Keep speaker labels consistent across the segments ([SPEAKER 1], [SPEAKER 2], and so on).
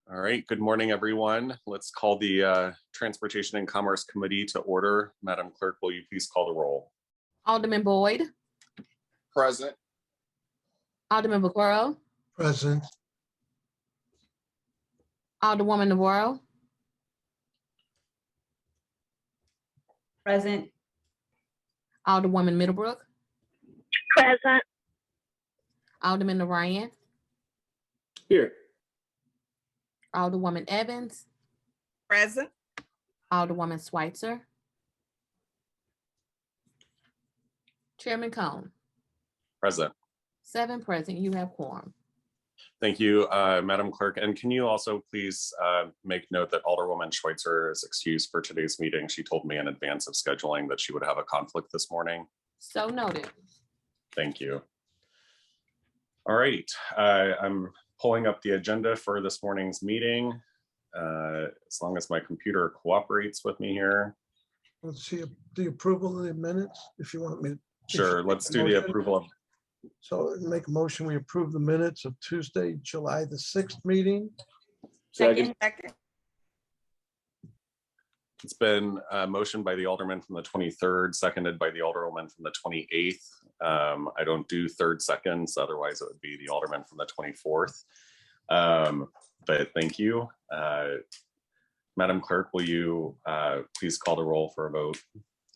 [SPEAKER 1] All right, good morning, everyone. Let's call the Transportation and Commerce Committee to order. Madam Clerk, will you please call the roll?
[SPEAKER 2] Alderman Boyd.
[SPEAKER 3] Present.
[SPEAKER 2] Alderman Vaquero.
[SPEAKER 4] Present.
[SPEAKER 2] Alderwoman Navarro.
[SPEAKER 5] Present.
[SPEAKER 2] Alderwoman Middlebrook.
[SPEAKER 6] Present.
[SPEAKER 2] Alderman Ryan.
[SPEAKER 3] Here.
[SPEAKER 2] Alderwoman Evans.
[SPEAKER 6] Present.
[SPEAKER 2] Alderwoman Schweitzer. Chairman Cohn.
[SPEAKER 1] Present.
[SPEAKER 2] 7 present. You have quorum.
[SPEAKER 1] Thank you, Madam Clerk. And can you also please make note that Alderwoman Schweitzer is excused for today's meeting. She told me in advance of scheduling that she would have a conflict this morning.
[SPEAKER 2] So noted.
[SPEAKER 1] Thank you. All right, I'm pulling up the agenda for this morning's meeting. As long as my computer cooperates with me here.
[SPEAKER 4] Let's see the approval of the minutes, if you want me to.
[SPEAKER 1] Sure, let's do the approval of.
[SPEAKER 4] So make a motion, we approve the minutes of Tuesday, July the 6th meeting.
[SPEAKER 5] Second.
[SPEAKER 1] It's been motioned by the Alderman from the 23rd, seconded by the Alderwoman from the 28th. I don't do third seconds, otherwise it would be the Alderman from the 24th. But thank you. Madam Clerk, will you please call the roll for a vote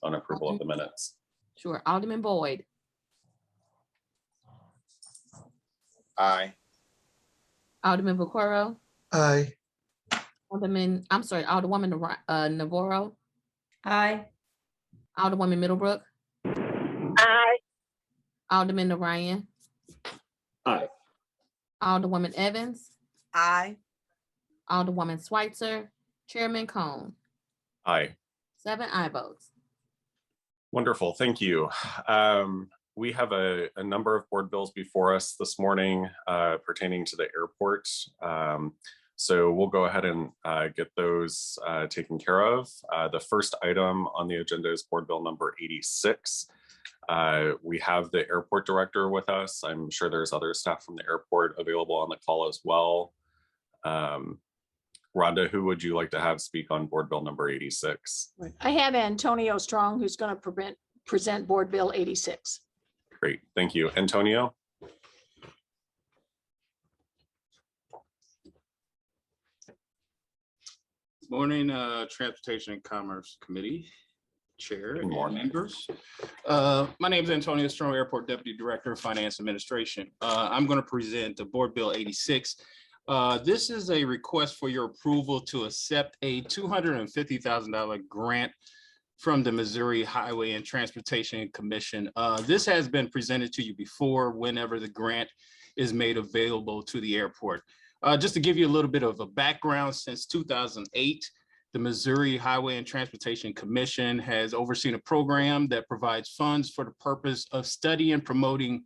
[SPEAKER 1] on approval of the minutes?
[SPEAKER 2] Sure. Alderman Boyd.
[SPEAKER 3] Aye.
[SPEAKER 2] Alderman Vaquero.
[SPEAKER 4] Aye.
[SPEAKER 2] Alderwoman Navarro.
[SPEAKER 5] Aye.
[SPEAKER 2] Alderwoman Middlebrook.
[SPEAKER 6] Aye.
[SPEAKER 2] Alderman Ryan.
[SPEAKER 3] Aye.
[SPEAKER 2] Alderwoman Evans.
[SPEAKER 6] Aye.
[SPEAKER 2] Alderwoman Schweitzer. Chairman Cohn.
[SPEAKER 1] Aye.
[SPEAKER 2] 7 aye votes.
[SPEAKER 1] Wonderful, thank you. We have a number of board bills before us this morning pertaining to the airport. So we'll go ahead and get those taken care of. The first item on the agenda is board bill number 86. We have the airport director with us. I'm sure there's other staff from the airport available on the call as well. Rhonda, who would you like to have speak on board bill number 86?
[SPEAKER 7] I have Antonio Strong, who's going to present board bill 86.
[SPEAKER 1] Great, thank you. Antonio?
[SPEAKER 8] Morning, Transportation and Commerce Committee Chair and members. My name is Antonio Strong, Airport Deputy Director of Finance Administration. I'm going to present the Board Bill 86. This is a request for your approval to accept a $250,000 grant from the Missouri Highway and Transportation Commission. This has been presented to you before whenever the grant is made available to the airport. Just to give you a little bit of a background, since 2008, the Missouri Highway and Transportation Commission has overseen a program that provides funds for the purpose of studying and promoting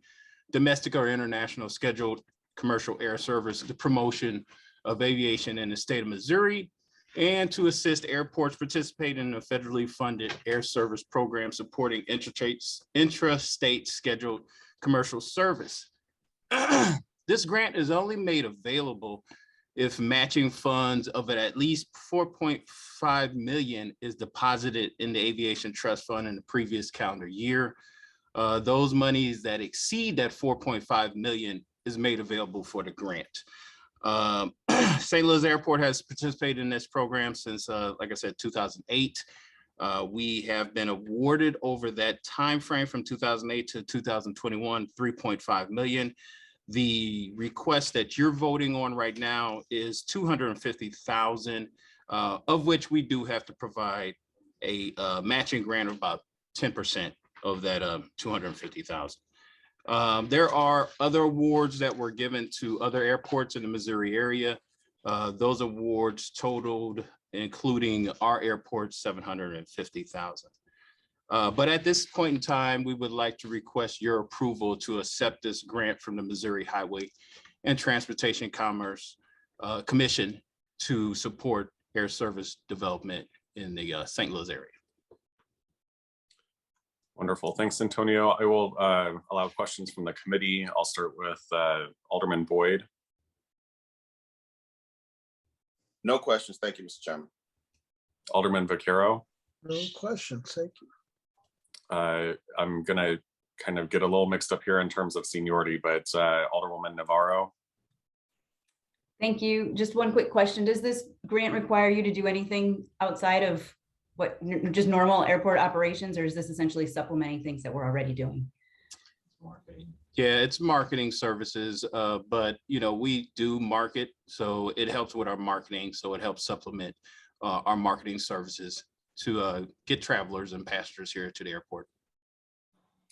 [SPEAKER 8] domestic or international scheduled commercial air service, the promotion of aviation in the state of Missouri, and to assist airports participating in a federally funded air service program supporting intrastate scheduled commercial service. This grant is only made available if matching funds of at least 4.5 million is deposited in the Aviation Trust Fund in the previous calendar year. Those monies that exceed that 4.5 million is made available for the grant. St. Louis Airport has participated in this program since, like I said, 2008. We have been awarded over that time frame from 2008 to 2021, 3.5 million. The request that you're voting on right now is 250,000, of which we do have to provide a matching grant of about 10% of that 250,000. There are other awards that were given to other airports in the Missouri area. Those awards totaled, including our airport, 750,000. But at this point in time, we would like to request your approval to accept this grant from the Missouri Highway and Transportation Commerce Commission to support air service development in the St. Louis area.
[SPEAKER 1] Wonderful, thanks, Antonio. I will allow questions from the committee. I'll start with Alderman Boyd.
[SPEAKER 3] No questions. Thank you, Mr. Chairman.
[SPEAKER 1] Alderman Vaquero.
[SPEAKER 4] No questions. Thank you.
[SPEAKER 1] I'm gonna kind of get a little mixed up here in terms of seniority, but Alderwoman Navarro.
[SPEAKER 5] Thank you. Just one quick question. Does this grant require you to do anything outside of what, just normal airport operations, or is this essentially supplementing things that we're already doing?
[SPEAKER 8] Yeah, it's marketing services, but we do market, so it helps with our marketing. So it helps supplement our marketing services to get travelers and passengers here to the airport.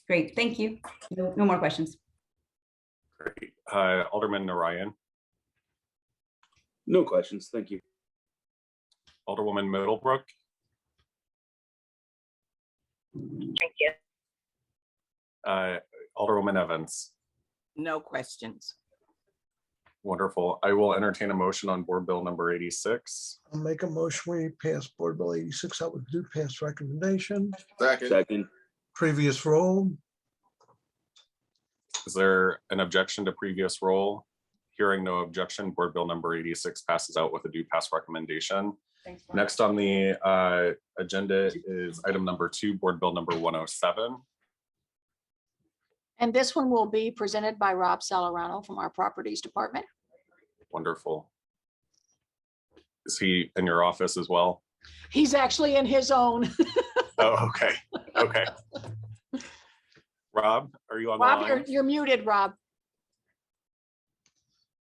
[SPEAKER 5] Great, thank you. No more questions.
[SPEAKER 1] Great. Alderman Narayan.
[SPEAKER 3] No questions. Thank you.
[SPEAKER 1] Alderwoman Middlebrook.
[SPEAKER 6] Thank you.
[SPEAKER 1] Alderwoman Evans.
[SPEAKER 6] No questions.
[SPEAKER 1] Wonderful. I will entertain a motion on Board Bill number 86.
[SPEAKER 4] I'll make a motion. We pass Board Bill 86 out with due pass recommendation.
[SPEAKER 3] Second.
[SPEAKER 4] Previous roll.
[SPEAKER 1] Is there an objection to previous roll? Hearing no objection, Board Bill number 86 passes out with a due pass recommendation.
[SPEAKER 5] Thanks.
[SPEAKER 1] Next on the agenda is item number 2, Board Bill number 107.
[SPEAKER 7] And this one will be presented by Rob Salarano from our Properties Department.
[SPEAKER 1] Wonderful. Is he in your office as well?
[SPEAKER 7] He's actually in his own.
[SPEAKER 1] Oh, okay. Okay. Rob, are you on the
[SPEAKER 7] Rob,
[SPEAKER 1] line?
[SPEAKER 7] you're muted, Rob.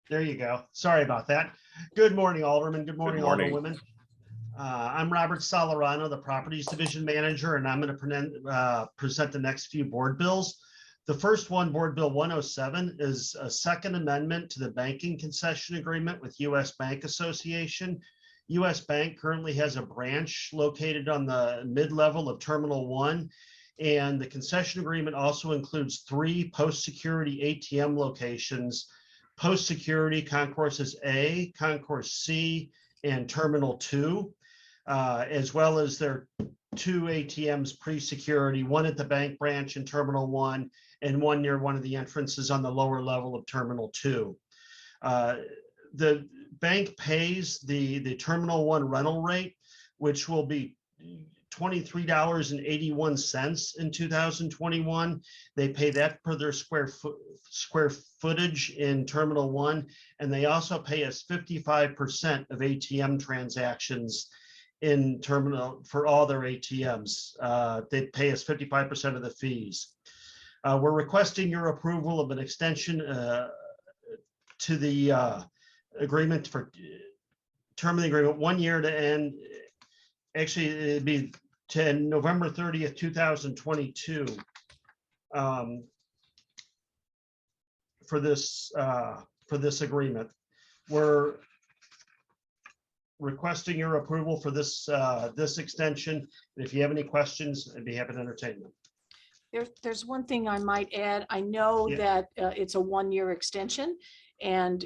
[SPEAKER 9] There you go. Sorry about that. Good morning, Alderman. Good morning,
[SPEAKER 1] morning.
[SPEAKER 9] Alderwomen. I'm Robert Salarano, the Properties Division Manager, and I'm going to present the next few board bills. The first one, Board Bill 107, is a second amendment to the banking concession agreement with U.S. Bank Association. U.S. Bank currently has a branch located on the mid-level of Terminal 1, and the concession agreement also includes 3 post-security ATM locations: post-security Concourses A, Concourse C, and Terminal 2, as well as their 2 ATMs pre-security, one at the bank branch in Terminal 1 and one near one of the entrances on the lower level of Terminal 2. The bank pays the Terminal 1 rental rate, which will be $23.81 in 2021. They pay that per their square footage in Terminal 1, and they also pay us 55% of ATM transactions in terminal for all their ATMs. They pay us 55% of the fees. We're requesting your approval of an extension to the agreement for term of the agreement, 1 year to end. Actually, it'd be to November 30th, 2022 for this agreement. We're requesting your approval for this extension. And if you have any questions, I'd be happy to entertain them.
[SPEAKER 7] There's one thing I might add. I know
[SPEAKER 9] Yeah.
[SPEAKER 7] that it's a 1-year extension, and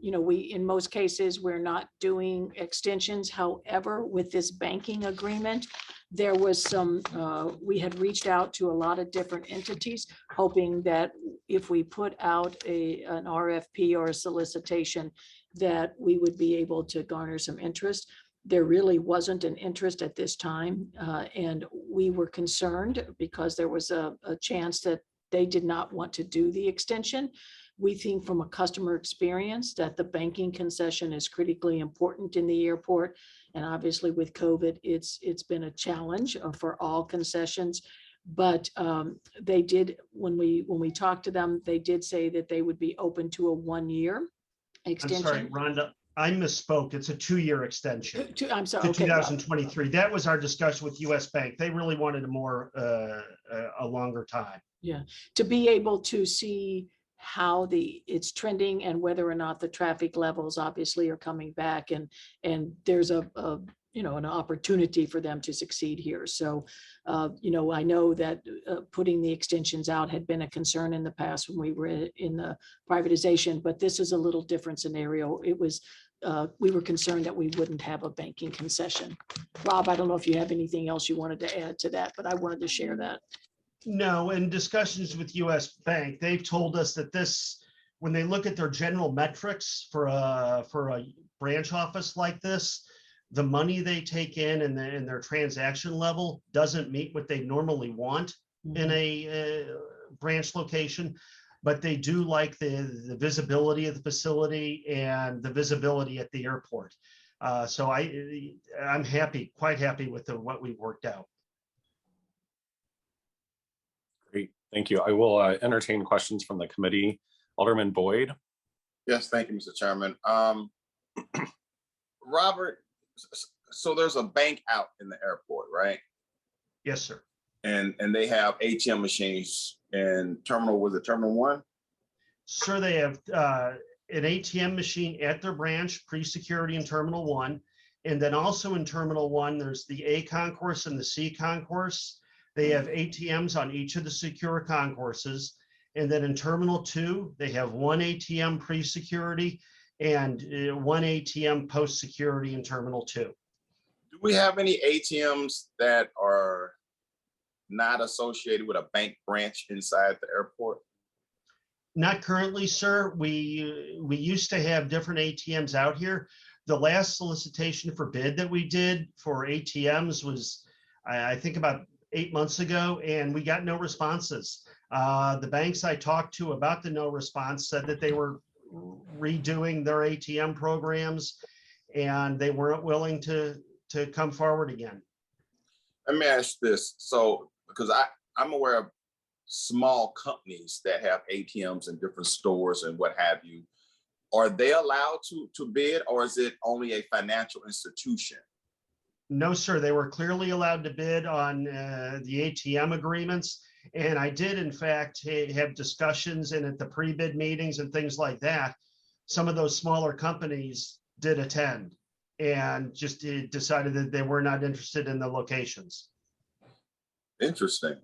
[SPEAKER 7] we, in most cases, we're not doing extensions. However, with this banking agreement, there was some, we had reached out to a lot of different entities, hoping that if we put out an RFP or a solicitation, that we would be able to garner some interest. There really wasn't an interest at this time, and we were concerned because there was a chance that they did not want to do the extension. We think from a customer experience that the banking concession is critically important in the airport. And obviously with COVID, it's been a challenge for all concessions. But they did, when we talked to them, they did say that they would be open to a 1-year extension.
[SPEAKER 9] I'm sorry, Rhonda, I misspoke. It's a 2-year extension
[SPEAKER 7] I'm sorry.
[SPEAKER 9] to
[SPEAKER 7] Okay,
[SPEAKER 9] 2023. That was our discussion with US Bank. They really wanted a longer time.
[SPEAKER 7] to be able to see how it's trending and whether or not the traffic levels obviously are coming back, and there's an opportunity for them to succeed here. So, I know that putting the extensions out had been a concern in the past when we were in the privatization, but this is a little different scenario. It was, we were concerned that we wouldn't have a banking concession. Rob, I don't know if you have anything else you wanted to add to that, but I wanted to share that.
[SPEAKER 9] No, in discussions with US Bank, they've told us that this when they look at their general metrics for a branch office like this, the money they take in and their transaction level doesn't meet what they normally want in a branch location, but they do like the visibility of the facility and the visibility at the airport. So I'm happy, quite happy with what we've worked out.
[SPEAKER 1] Great, thank you. I will entertain questions from the committee. Alderman Boyd.
[SPEAKER 3] Yes, thank you, Mr. Chairman. Robert, so there's a bank out in the airport, right?
[SPEAKER 9] Yes, sir.
[SPEAKER 3] And they have ATM machines in was it Terminal 1?
[SPEAKER 9] Sir, they have an ATM machine at their branch, pre-security in Terminal 1. And then also in Terminal 1, there's the A concourse and the C concourse. They have ATMs on each of the secure concourses. And then in Terminal 2, they have one ATM pre-security and one ATM post-security in Terminal 2.
[SPEAKER 3] Do we have any ATMs that are not associated with a bank branch inside the airport?
[SPEAKER 9] Not currently, sir. We used to have different ATMs out here. The last solicitation for bid that we did for ATMs was, I think, about 8 months ago, and we got no responses. The banks I talked to about the no response said that they were redoing their ATM programs and they weren't willing to come forward again.
[SPEAKER 3] Let me ask this. So, because I'm aware of small companies that have ATMs in different stores and what have you. Are they allowed to bid, or is it only a financial institution?
[SPEAKER 9] No, sir. They were clearly allowed to bid on the ATM agreements. And I did, in fact, have discussions, and at the pre-bid meetings and things like that, some of those smaller companies did attend and just decided that they were not interested in the locations.
[SPEAKER 3] Interesting.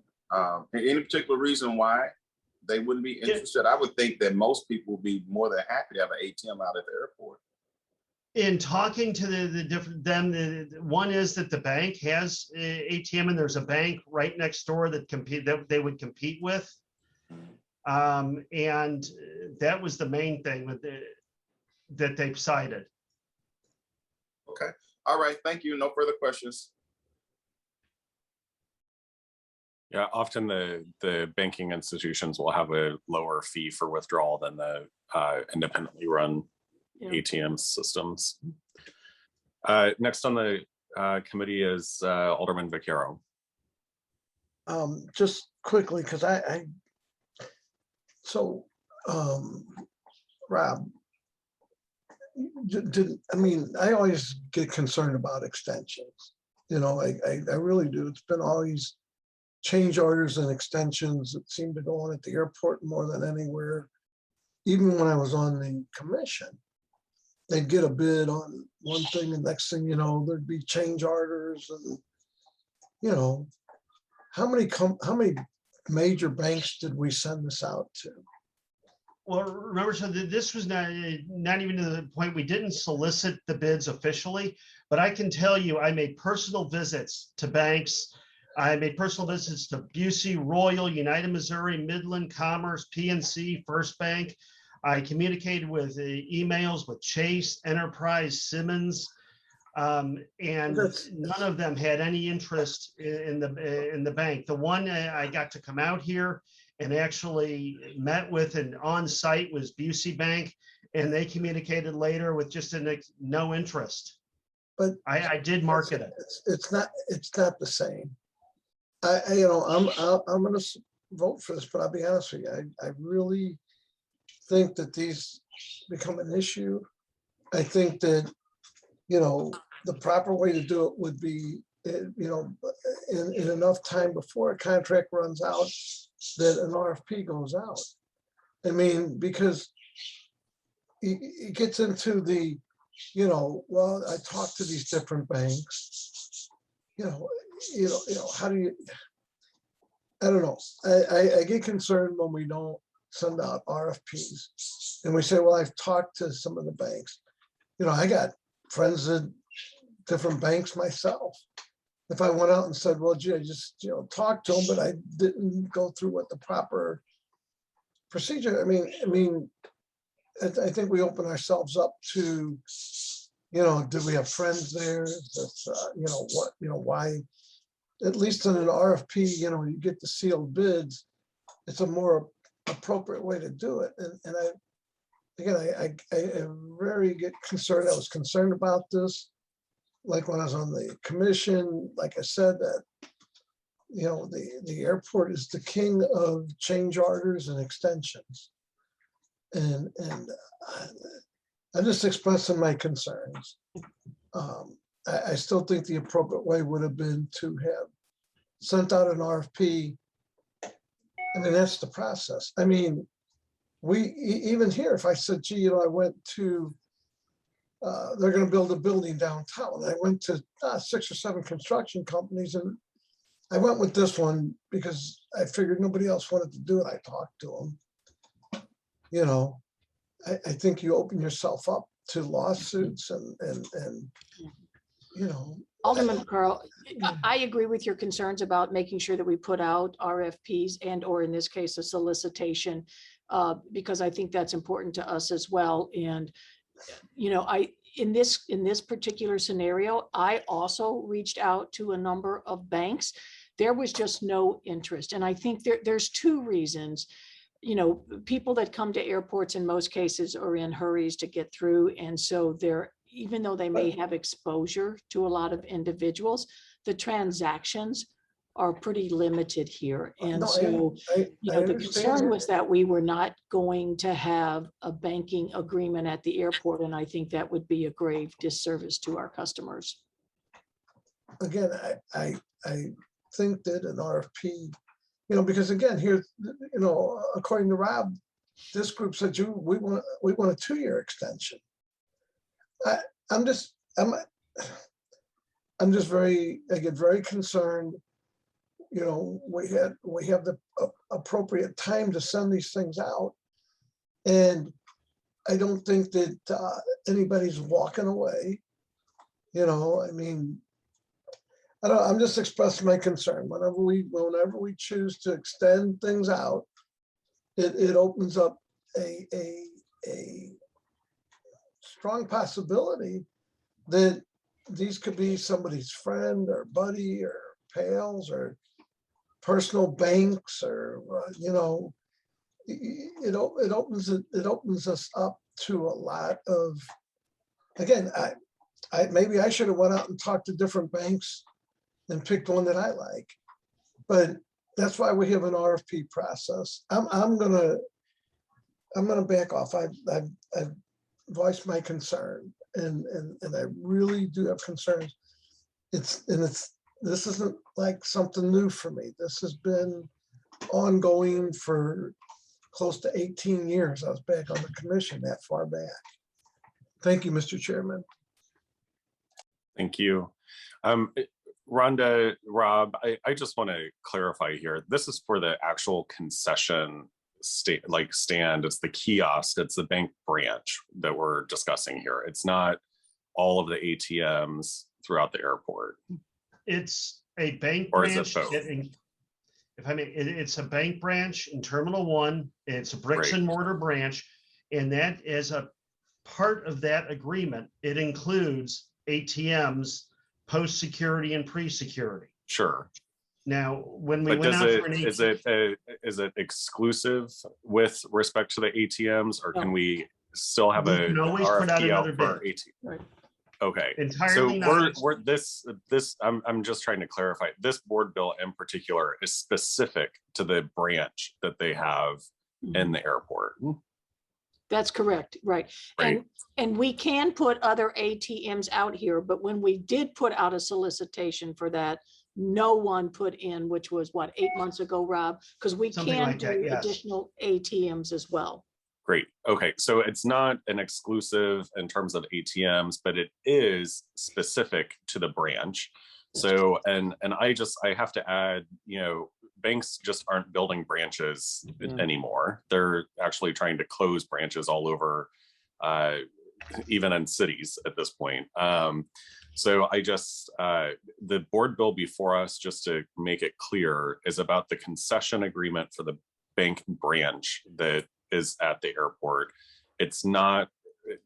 [SPEAKER 3] Any particular reason why they wouldn't be interested? I would think that most people would be more than happy to have an ATM out at the airport.
[SPEAKER 9] In talking to the different one is that the bank has ATM, and there's a bank right next door that they would compete with, and that was the main thing that they've cited.
[SPEAKER 3] Okay. All right. Thank you. No further questions.
[SPEAKER 1] Yeah, often the banking institutions will have a lower fee for withdrawal than the independently run ATM systems. Next on the committee is Alderman Vaquero.
[SPEAKER 4] Just quickly, because Rob, I always get concerned about extensions. You know, I really do. It's been always change orders and extensions that seem to go on at the airport more than anywhere. Even when I was on the commission, they'd get a bid on one thing, and next thing you know, there'd be change orders. And you know, how many major banks did we send this out to?
[SPEAKER 9] Well, remember, so this was not even to the point we didn't solicit the bids officially, but I can tell you, I made personal visits to banks. I made personal visits to Busey, Royal, United Missouri, Midland, Commerce, PNC, First Bank. I communicated with emails with Chase, Enterprise, Simmons, and none of them had any interest in the bank. The one I got to come out here and actually met with and on site was Busey Bank, and they communicated later with just no interest. But I did market it.
[SPEAKER 4] It's not the same. I'm going to vote for this, but I'll be honest with you. I really think that these become an issue. I think that, you know, the proper way to do it would be, you know, in enough time before a contract runs out that an RFP goes out. I mean, because it gets into the, you know, well, I talked to these different banks, you know, how do you, I don't know. I get concerned when we don't send out RFPs and we say, well, I've talked to some of the banks. You know, I got friends at different banks myself. If I went out and said, well, gee, I just, you know, talked to them, but I didn't go through what the proper procedure. I mean, I think we open ourselves up to, you know, do we have friends there? That's, you know, what, you know, why, at least in an RFP, you know, you get the sealed bids, it's a more appropriate way to do it. And I am very get concerned. I was concerned about this, like when I was on the commission, like I said, that, you know, the airport is the king of change orders and extensions. And I'm just expressing my concerns. I still think the appropriate way would have been to have sent out an RFP. I mean, that's the process. I mean, even here, if I said, gee, you know, I went to, they're going to build a building downtown. I went to 6 or 7 construction companies, and I went with this one because I figured nobody else wanted to do it. I talked to them. You know, I think you open yourself up to lawsuits and you know.
[SPEAKER 7] Alderman Carl, I agree with your concerns about making sure that we put out RFPs and, or in this case, a solicitation, because I think that's important to us as well. And, you know, in this particular scenario, I also reached out to a number of banks. There was just no interest. And I think there's 2 reasons. You know, people that come to airports in most cases are in hurries to get through. And so they're, even though they may have exposure to a lot of individuals, the transactions are pretty limited here. And
[SPEAKER 4] No,
[SPEAKER 7] so, you know, the concern
[SPEAKER 4] that.
[SPEAKER 7] was that we were not going to have a banking agreement at the airport. And I think that would be a grave disservice to our customers.
[SPEAKER 4] Again, I think that an RFP, you know, because again, here, you know, according to Rob, this group said, we want a 2-year extension. I get very concerned. You know, we have the appropriate time to send these things out, and I don't think that anybody's walking away. You know, I mean, I'm just expressing my concern. Whenever we choose to extend things out, it opens up a strong possibility that these could be somebody's friend or buddy or pals or personal banks, or you know, it opens us up to a lot of, again, maybe I should have went out and talked to different banks and picked one that I like, but that's why we have an RFP process. I'm gonna back off. I've voiced my concern, and I really do have concerns. This isn't like something new for me. This has been ongoing for close to 18 years. I was back on the commission that far back. Thank you, Mr. Chairman.
[SPEAKER 1] Thank you. Rhonda, Rob, I just want to clarify here. This is for the actual concession stand. It's the kiosk. It's the bank branch that we're discussing here. It's not all of the ATMs throughout the airport.
[SPEAKER 9] It's a bank
[SPEAKER 1] Or
[SPEAKER 9] branch.
[SPEAKER 1] is it both?
[SPEAKER 9] If I mean, it's a bank branch in Terminal 1. It's a bricks
[SPEAKER 1] Great.
[SPEAKER 9] and mortar branch. And that is a part of that agreement. It includes ATMs, post-security and pre-security.
[SPEAKER 1] Sure.
[SPEAKER 9] Now, when we
[SPEAKER 1] But
[SPEAKER 9] went
[SPEAKER 1] does
[SPEAKER 9] out
[SPEAKER 1] it,
[SPEAKER 9] for an
[SPEAKER 1] is it exclusive with respect to the ATMs, or can we still have
[SPEAKER 9] We
[SPEAKER 1] a
[SPEAKER 9] can always put out
[SPEAKER 1] RFP out
[SPEAKER 9] another
[SPEAKER 1] for
[SPEAKER 9] bid.
[SPEAKER 1] ATM?
[SPEAKER 7] Right.
[SPEAKER 1] Okay.
[SPEAKER 9] entirely
[SPEAKER 1] So we're this I'm just trying to clarify, this board bill in particular is specific to the branch that they have in the airport.
[SPEAKER 7] That's correct, right.
[SPEAKER 1] Right.
[SPEAKER 7] And we can put other ATMs out here, but when we did put out a solicitation for that, no one put in, which was what, 8 months ago, Rob? Because we
[SPEAKER 9] Something
[SPEAKER 7] can
[SPEAKER 9] like that,
[SPEAKER 7] do
[SPEAKER 9] yes.
[SPEAKER 7] additional ATMs as well.
[SPEAKER 1] Great. Okay. So it's not an exclusive in terms of ATMs, but it is specific to the branch. So, and I have to add, you know, banks just aren't building branches anymore. They're actually trying to close branches all over, even in cities at this point. So the board bill before us, just to make it clear, is about the concession agreement for the bank branch that is at the airport. it's not,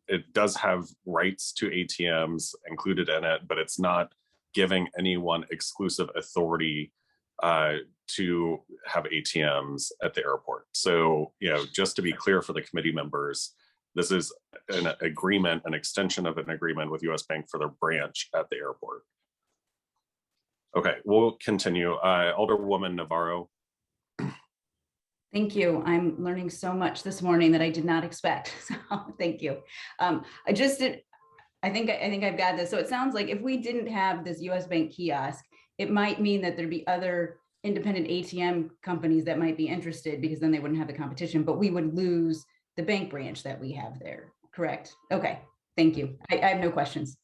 [SPEAKER 1] it does have rights to ATMs included in it, but it's not giving anyone exclusive authority to have ATMs at the airport. So, just to be clear for the committee members, this is an agreement, an extension of an agreement with US Bank for their branch at the airport. Okay, we'll continue. Alderwoman Navarro.
[SPEAKER 5] Thank you. I'm learning so much this morning that I did not expect. So thank you. I think I've got this. So it sounds like if we didn't have this US Bank kiosk, it might mean that there'd be other independent ATM companies that might be interested, because then they wouldn't have the competition, but we would lose the bank branch that we have there. Correct? Okay. Thank you. I have no questions.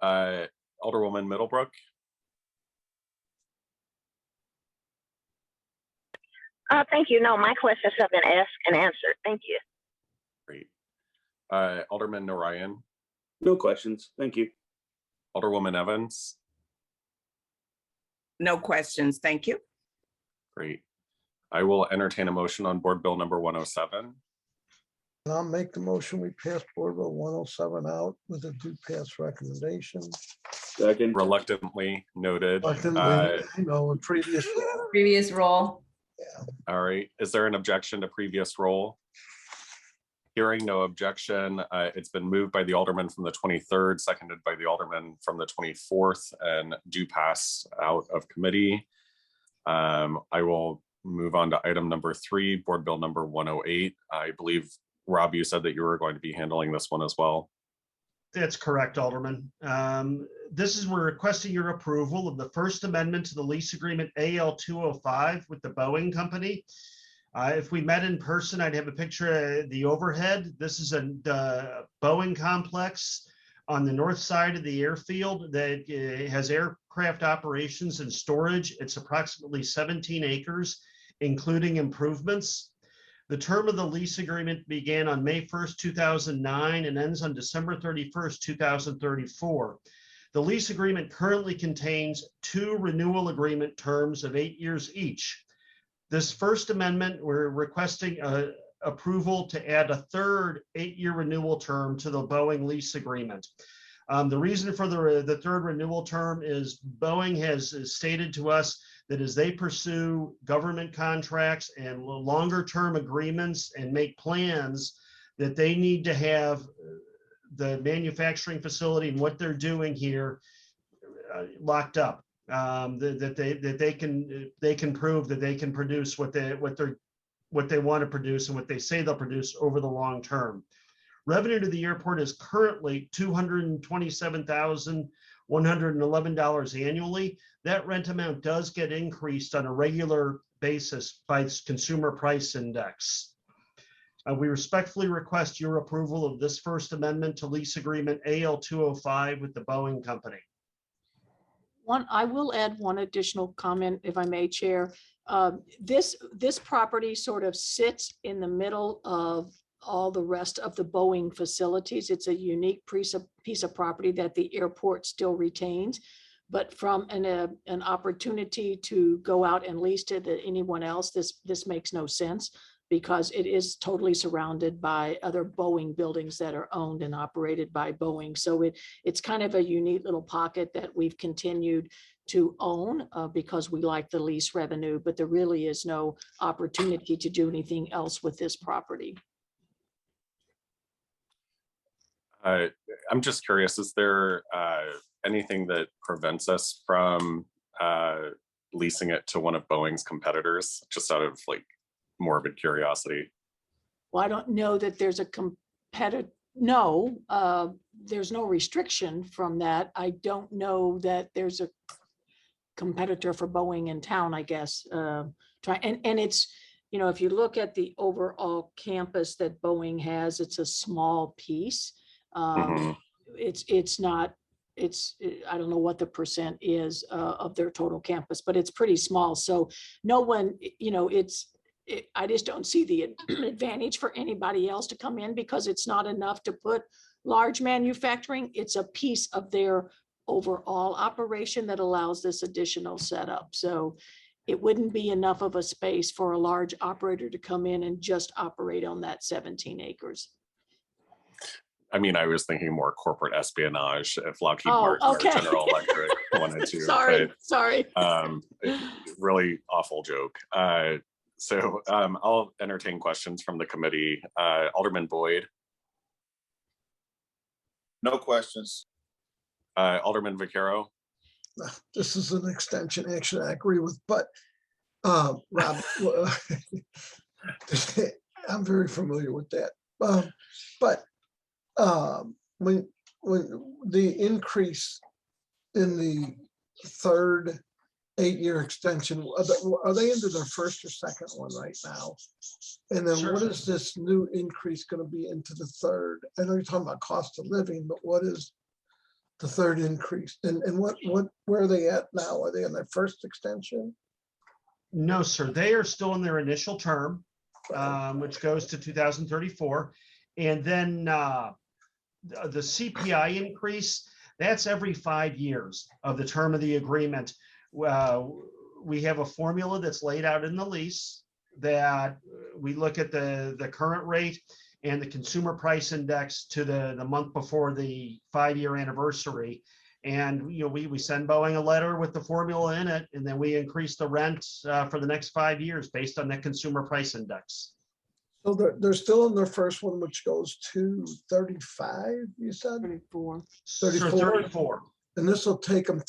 [SPEAKER 1] Alderwoman Middlebrook.
[SPEAKER 6] Thank you. No, my questions have been asked and answered. Thank you.
[SPEAKER 1] Great. Alderman Narayan.
[SPEAKER 10] No questions. Thank you.
[SPEAKER 1] Alderwoman Evans.
[SPEAKER 6] No questions. Thank you.
[SPEAKER 1] Great. I will entertain a motion on Board Bill number 107.
[SPEAKER 4] And I'll make the motion, we pass Board Bill 107 out with a do pass recommendation.
[SPEAKER 10] Second.
[SPEAKER 1] Reluctantly noted.
[SPEAKER 4] In
[SPEAKER 5] Previous roll.
[SPEAKER 1] All right. Is there an objection to previous roll? Hearing no objection, it's been moved by the Alderman from the 23rd, seconded by the Alderman from the 24th, and do pass out of committee. I will move on to item number 3, Board Bill number 108. I believe, Rob, you said that you were going to be handling this one as well.
[SPEAKER 9] That's correct, Alderman. We're requesting your approval of the First Amendment to the lease agreement AL 205 with the Boeing Company. If we met in person, I'd have a picture of the overhead. This is a Boeing complex on the north side of the airfield that has aircraft operations and storage. It's approximately 17 acres, including improvements. The term of the lease agreement began on May 1st, 2009 and ends on December 31st, 2034. The lease agreement currently contains 2 renewal agreement terms of 8 years each. This First Amendment, we're requesting approval to add a third 8-year renewal term to the Boeing lease agreement. The reason for the third renewal term is Boeing has stated to us that as they pursue government contracts and longer term agreements and make plans, that they need to have the manufacturing facility and what they're doing here locked up. That they can prove that they can produce what they want to produce and what they say they'll produce over the long term. Revenue to the airport is currently $227,111 annually. That rent amount does get increased on a regular basis by Consumer Price Index. We respectfully request your approval of this First Amendment to lease agreement AL 205 with the Boeing Company.
[SPEAKER 7] I will add one additional comment, if I may, Chair. This property sort of sits in the middle of all the rest of the Boeing facilities. It's a unique piece of property that the airport still retains. But from an opportunity to go out and lease to anyone else, this makes no sense, because it is totally surrounded by other Boeing buildings that are owned and operated by Boeing. So it's kind of a unique little pocket that we've continued to own because we like the lease revenue, but there really is no opportunity to do anything else with this property.
[SPEAKER 1] I'm just curious, is there anything that prevents us from leasing it to one of Boeing's competitors, just out of morbid curiosity?
[SPEAKER 7] Well, I don't know that there's a competitor. No, there's no restriction from that. I don't know that there's a competitor for Boeing in town, I guess. And it's, if you look at the overall campus that Boeing has, it's a small piece. It's not, I don't know what the percent is of their total campus, but it's pretty small. So no one, I just don't see the advantage for anybody else to come in, because it's not enough to put large manufacturing. It's a piece of their overall operation that allows this additional setup. So it wouldn't be enough of a space for a large operator to come in and just operate on that 17 acres.
[SPEAKER 1] I mean, I was thinking more corporate espionage if Lockheed
[SPEAKER 7] Oh,
[SPEAKER 1] Martin
[SPEAKER 7] okay.
[SPEAKER 1] or General Electric wanted to.
[SPEAKER 7] Sorry.
[SPEAKER 1] Really awful joke. So I'll entertain questions from the committee. Alderman Boyd,
[SPEAKER 3] No questions.
[SPEAKER 1] Alderman Vaquero,
[SPEAKER 4] This is an extension, actually, I agree with, but Rob, I'm very familiar with that. But when the increase in the third 8-year extension, are they into their first or second one right now? And then
[SPEAKER 9] Sure.
[SPEAKER 4] what is this new increase going to be into the third? I know you're talking about cost of living, but what is the third increase? And where are they at now? Are they in their first extension?
[SPEAKER 9] No, sir. They are still in their initial term, which goes to 2034. And then the CPI increase, that's every 5 years of the term of the agreement. We have a formula that's laid out in the lease that we look at the current rate and the consumer price index to the month before the 5-year anniversary. And we send Boeing a letter with the formula in it, and then we increase the rent for the next 5 years based on that consumer price index.
[SPEAKER 4] So they're still in their first one, which goes to 35, you said?
[SPEAKER 7] 34.
[SPEAKER 9] Sir,
[SPEAKER 4] 34.
[SPEAKER 9] 34.
[SPEAKER 4] And this will take them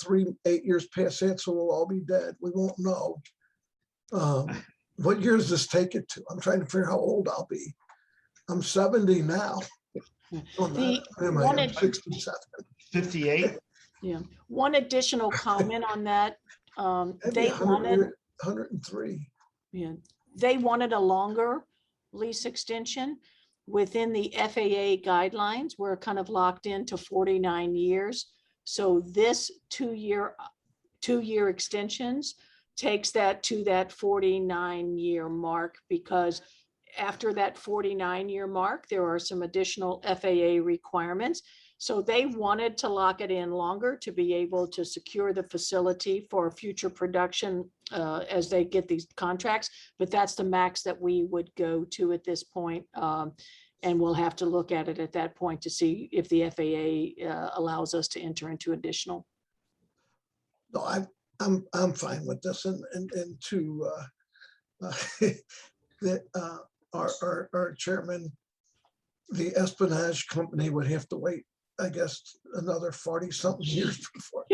[SPEAKER 4] 8 years past that, so we'll all be dead. We won't know. What year does this take it to? I'm trying to figure how old I'll be. I'm 70 now. Oh,
[SPEAKER 7] The
[SPEAKER 4] I'm
[SPEAKER 7] one
[SPEAKER 4] 67.
[SPEAKER 9] 58.
[SPEAKER 7] Yeah. One additional comment on that.
[SPEAKER 4] Maybe
[SPEAKER 7] They
[SPEAKER 4] 100
[SPEAKER 7] wanted,
[SPEAKER 4] 103.
[SPEAKER 7] yeah, they wanted a longer lease extension within the FAA guidelines. We're kind of locked into 49 years. So this two-year extensions takes that to that 49-year mark, because after that 49-year mark, there are some additional FAA requirements. So they wanted to lock it in longer to be able to secure the facility for future production as they get these contracts. But that's the max that we would go to at this point. And we'll have to look at it at that point to see if the FAA allows us to enter into additional.
[SPEAKER 4] No, I'm fine with this, and to that our chairman, the espionage company would have to wait, I guess, another 40-something years before.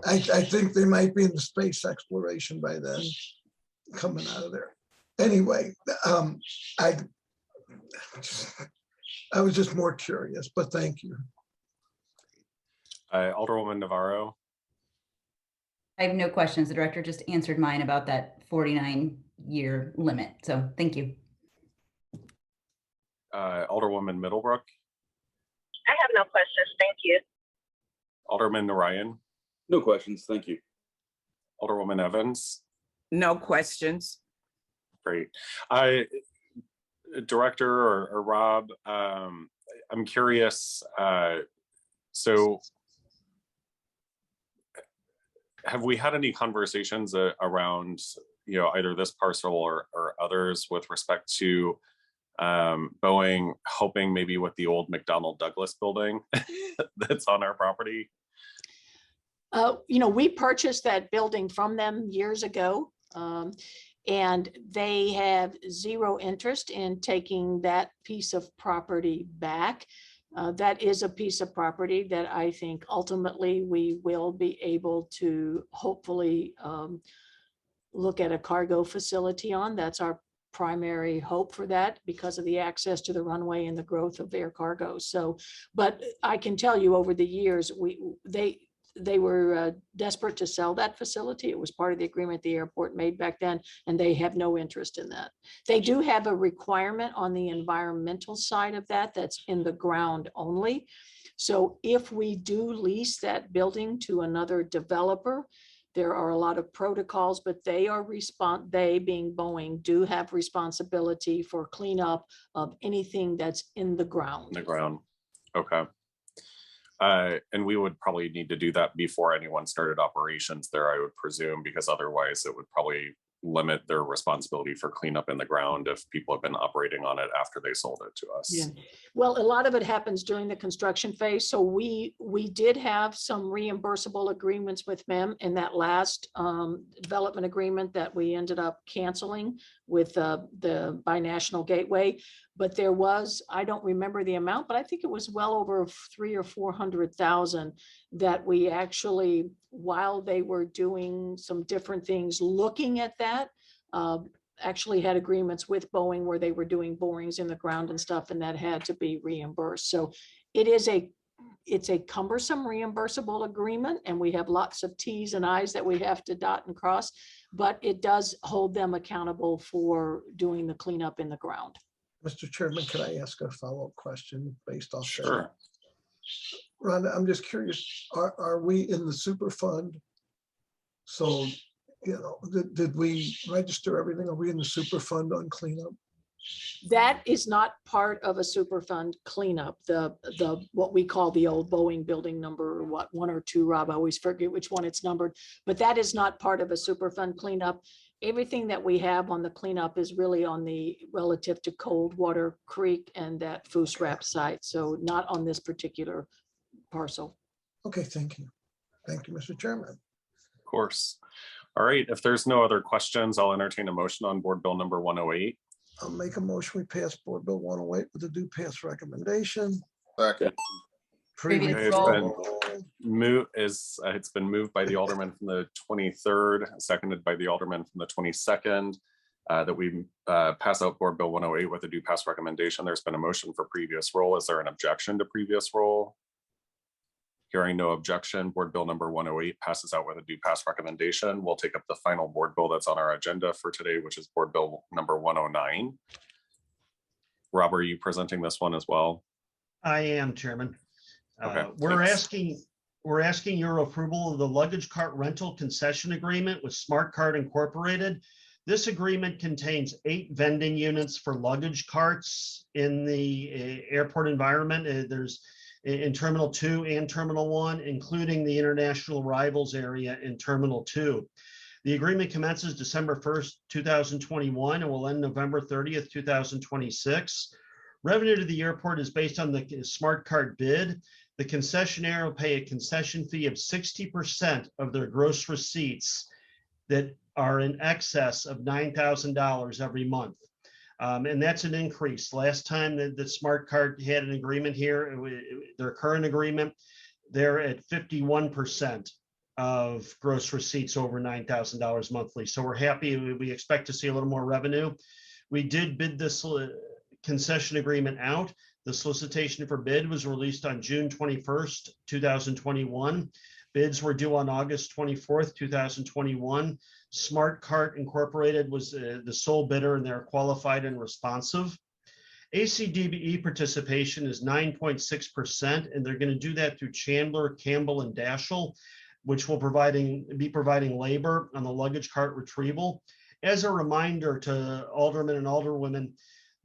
[SPEAKER 4] I think they might be in the space exploration by then, coming out of there. Anyway, I was just more curious, but thank you.
[SPEAKER 1] Alderwoman Navarro,
[SPEAKER 5] I have no questions. The director just answered mine about that 49-year limit. So thank you.
[SPEAKER 1] Alderwoman Middlebrook,
[SPEAKER 6] I have no questions. Thank you.
[SPEAKER 1] Alderman Narayan,
[SPEAKER 10] No questions. Thank you.
[SPEAKER 1] Alderwoman Evans.
[SPEAKER 11] No questions.
[SPEAKER 1] Great. Director or Rob, I'm curious. So have we had any conversations around, either this parcel or others with respect to Boeing helping maybe with the old McDonnell Douglas building that's on our property?
[SPEAKER 7] We purchased that building from them years ago. And they have zero interest in taking that piece of property back. That is a piece of property that I think ultimately we will be able to hopefully look at a cargo facility on. That's our primary hope for that because of the access to the runway and the growth of air cargo. So, but I can tell you over the years, they were desperate to sell that facility. It was part of the agreement the airport made back then, and they have no interest in that. They do have a requirement on the environmental side of that that's in the ground only. So if we do lease that building to another developer, there are a lot of protocols, but they being Boeing, do have responsibility for cleanup of anything that's in the ground.
[SPEAKER 1] The ground. Okay. And we would probably need to do that before anyone started operations there, I would presume, because otherwise it would probably limit their responsibility for cleanup in the ground if people have been operating on it after they sold it to us.
[SPEAKER 7] Yeah. Well, a lot of it happens during the construction phase. So we did have some reimbursable agreements with them in that last development agreement that we ended up canceling with the binational gateway. But there was, I don't remember the amount, but I think it was well over 300,000 or 400,000 that we actually, while they were doing some different things, looking at that, actually had agreements with Boeing where they were doing borings in the ground and stuff, and that had to be reimbursed. So it's a cumbersome reimbursable agreement, and we have lots of T's and I's that we have to dot and cross, but it does hold them accountable for doing the cleanup in the ground.
[SPEAKER 4] Mr. Chairman, can I ask a follow-up question based off that?
[SPEAKER 1] Sure.
[SPEAKER 4] Rhonda, I'm just curious, are we in the super fund? So, you know, did we register everything? Are we in the super fund on cleanup?
[SPEAKER 7] That is not part of a super fund cleanup. The what we call the old Boeing building number, what, 1 or 2, Rob, I always forget which one it's numbered, but that is not part of a super fund cleanup. Everything that we have on the cleanup is really on the relative to Coldwater Creek and that Foos Rap site. So not on this particular parcel.
[SPEAKER 4] Okay, thank you. Thank you, Mr. Chairman.
[SPEAKER 1] Of course. All right, if there's no other questions, I'll entertain a motion on board bill number 108.
[SPEAKER 4] I'll make a motion. We pass board bill 108 with a due pass recommendation.
[SPEAKER 3] Second.
[SPEAKER 5] Previous
[SPEAKER 1] It's
[SPEAKER 5] roll.
[SPEAKER 1] it's been moved by the Alderman from the 23rd, seconded by the Alderman from the 22nd, that we pass out board bill 108 with a due pass recommendation. There's been a motion for previous roll. Is there an objection to previous roll? Hearing no objection, board bill number 108 passes out with a due pass recommendation. We'll take up the final board bill that's on our agenda for today, which is board bill number 109. Rob, are you presenting this one as well?
[SPEAKER 9] I am, Chairman.
[SPEAKER 1] Okay,
[SPEAKER 9] We're
[SPEAKER 1] thanks.
[SPEAKER 9] asking your approval of the luggage cart rental concession agreement with Smart Cart Incorporated. This agreement contains 8 vending units for luggage carts in the airport environment. There's in Terminal 2 and Terminal 1, including the international arrivals area in Terminal 2. The agreement commences December 1st, 2021, and will end November 30th, 2026. Revenue to the airport is based on the Smart Cart bid. The concessionaire will pay a concession fee of 60% of their gross receipts that are in excess of $9,000 every month. And that's an increase. Last time that the Smart Cart had an agreement here, their current agreement, they're at 51% of gross receipts over $9,000 monthly. So we're happy. We expect to see a little more revenue. We did bid this concession agreement out. The solicitation for bid was released on June 21st, 2021. Bids were due on August 24th, 2021. Smart Cart Incorporated was the sole bidder, and they're qualified and responsive. ACDBE participation is 9.6%, and they're going to do that through Chandler, Campbell, and Daschle, which will be providing labor on the luggage cart retrieval. As a reminder to aldermen and alderwomen,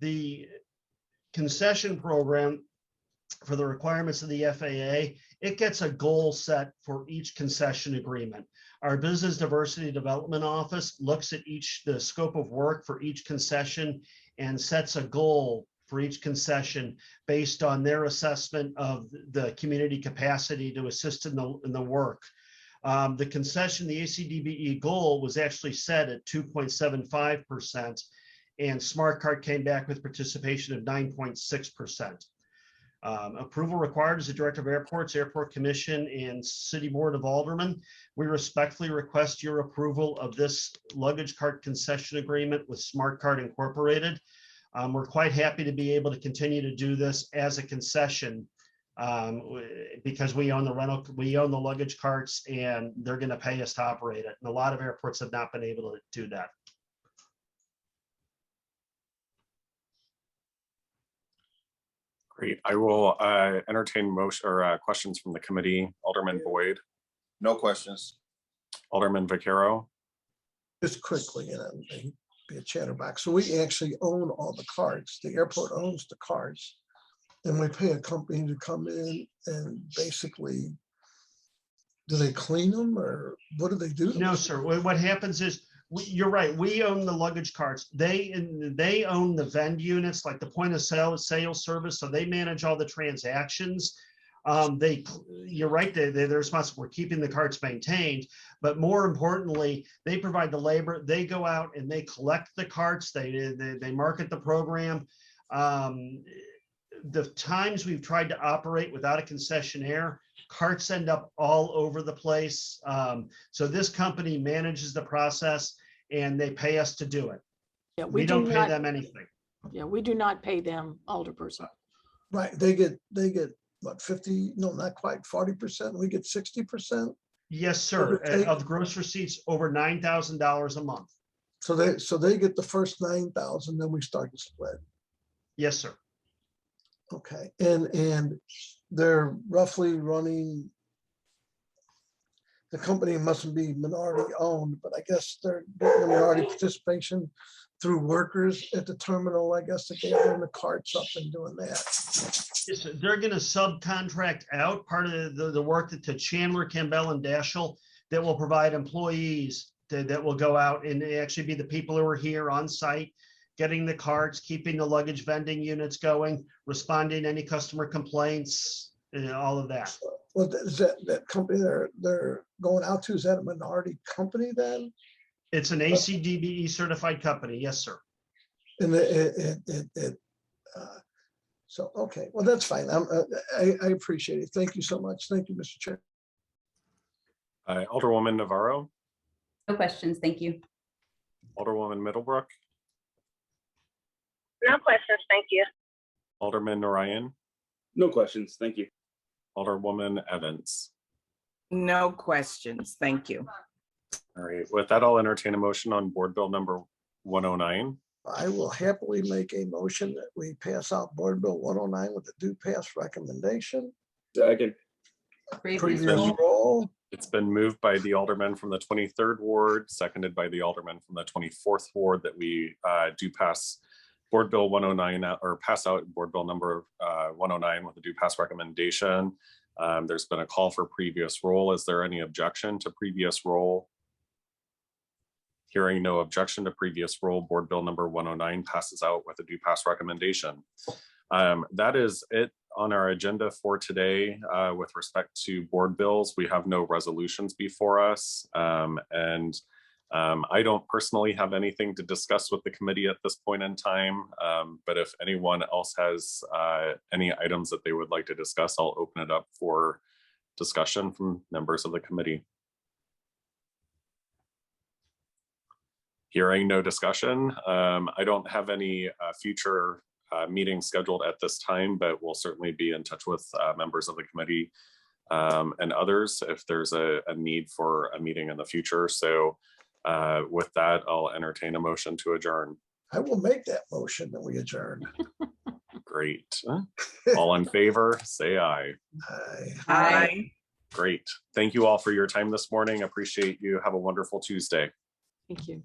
[SPEAKER 9] the concession program for the requirements of the FAA, it gets a goal set for each concession agreement. Our Business Diversity Development Office looks at the scope of work for each concession and sets a goal for each concession based on their assessment of the community capacity to assist in the work. The concession, the ACDBE goal was actually set at 2.75%, and Smart Cart came back with participation of 9.6%. Approval required is the Director of Airports, Airport Commission, and City Board of Aldermen. We respectfully request your approval of this luggage cart concession agreement with Smart Cart Incorporated. We're quite happy to be able to continue to do this as a concession because we own the luggage carts, and they're going to pay us to operate it. And a lot of airports have not been able to do that.
[SPEAKER 1] Great. I will entertain motion or questions from the committee. Alderman Boyd,
[SPEAKER 3] No questions.
[SPEAKER 1] Alderman Vaquero.
[SPEAKER 4] Just quickly, and I may be a chatterbox. So we actually own all the cards. The airport owns the cards. and we pay a company to come in and basically, do they clean them or what do they do?
[SPEAKER 9] No, sir. What happens is, you're right. We own the luggage carts. They own the vend units, like the point of sales service. So they manage all the transactions. You're right. They're responsible for keeping the carts maintained. But more importantly, they provide the labor. They go out and they collect the carts. They market the program. The times we've tried to operate without a concessionaire, carts end up all over the place. So this company manages the process and they pay us to do it.
[SPEAKER 7] Yeah,
[SPEAKER 9] We don't pay them anything.
[SPEAKER 7] Yeah, we do not pay them, Alderperson.
[SPEAKER 4] Right, they get what, 50, no, not quite 40%, we get 60%.
[SPEAKER 9] Yes, sir.
[SPEAKER 4] Overtake.
[SPEAKER 9] Of gross receipts over $9,000 a month.
[SPEAKER 4] So they get the first 9,000, then we start to split.
[SPEAKER 9] Yes, sir.
[SPEAKER 4] Okay, and they're roughly running, the company mustn't be minority owned, but I guess they're getting a minority participation through workers at the terminal, I guess, to gathering the carts up and doing that.
[SPEAKER 9] Yes, sir. They're going to subcontract out part of the work to Chandler, Campbell, and Daschle that will provide employees that will go out and actually be the people who are here on site, getting the carts, keeping the luggage vending units going, responding to any customer complaints, and all of that.
[SPEAKER 4] Well, is that company they're going out to, is that a minority company then?
[SPEAKER 9] It's an ACDBE certified company. Yes, sir.
[SPEAKER 4] And so, okay, well, that's fine. I appreciate it. Thank you so much. Thank you, Mr. Chair.
[SPEAKER 1] Alderwoman Navarro,
[SPEAKER 5] No questions. Thank you.
[SPEAKER 1] Alderwoman Middlebrook,
[SPEAKER 6] No questions, thank you.
[SPEAKER 1] Alderman Narayan,
[SPEAKER 10] No questions. Thank you.
[SPEAKER 1] Alderwoman Evans.
[SPEAKER 11] No questions. Thank you.
[SPEAKER 1] All right, with that, I'll entertain a motion on Board Bill number 109.
[SPEAKER 4] I will happily make a motion that we pass out Board Bill 109 with a due pass recommendation.
[SPEAKER 10] Second.
[SPEAKER 4] Previous
[SPEAKER 1] roll.
[SPEAKER 4] roll.
[SPEAKER 1] It's been moved by the Alderman from the 23rd Ward, seconded by the Alderman from the 24th Ward, that we do pass Board Bill 109 out, or pass out Board Bill number 109 with a due pass recommendation. There's been a call for previous roll. Is there any objection to previous roll? Hearing no objection to previous roll, Board Bill number 109 passes out with a due pass recommendation. That is it on our agenda for today. With respect to board bills, we have no resolutions before us. I don't personally have anything to discuss with the committee at this point in time, but if anyone else has any items that they would like to discuss, I'll open it up for discussion from members of the committee. Hearing no discussion, I don't have any future meetings scheduled at this time, but we'll certainly be in touch with members of the committee and others if there's a need for a meeting in the future. So with that, I'll entertain a motion to adjourn.
[SPEAKER 4] I will make that motion that we adjourn.
[SPEAKER 1] Great. All in favor, say aye.
[SPEAKER 4] Aye.
[SPEAKER 11] Aye.
[SPEAKER 1] Great. Thank you all for your time this morning. Appreciate you. Have a wonderful Tuesday.
[SPEAKER 7] Thank you.